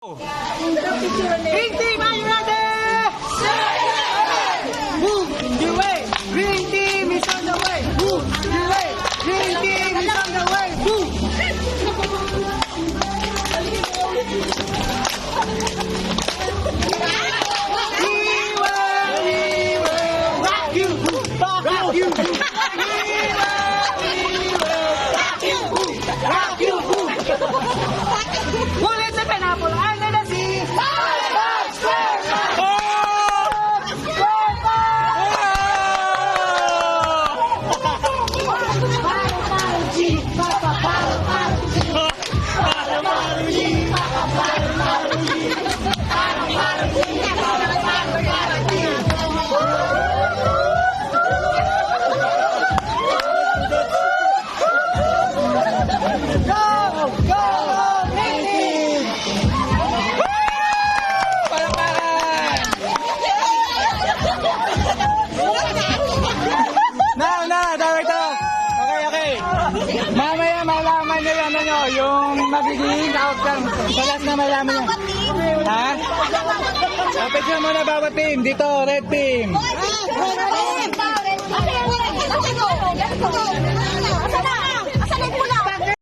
Green team, are you ready? Move your way. Green team is on the way. Move your way. Green team is on the way. Move. We will rock you. Rock you. Rock you. Ulit sa Pineapple Island na si mamaya malaman nyo yan ano, yung magiging outcome. Salas na malaman nyo. Ha? Kapit mo na bawat team. Dito, red team. Red team!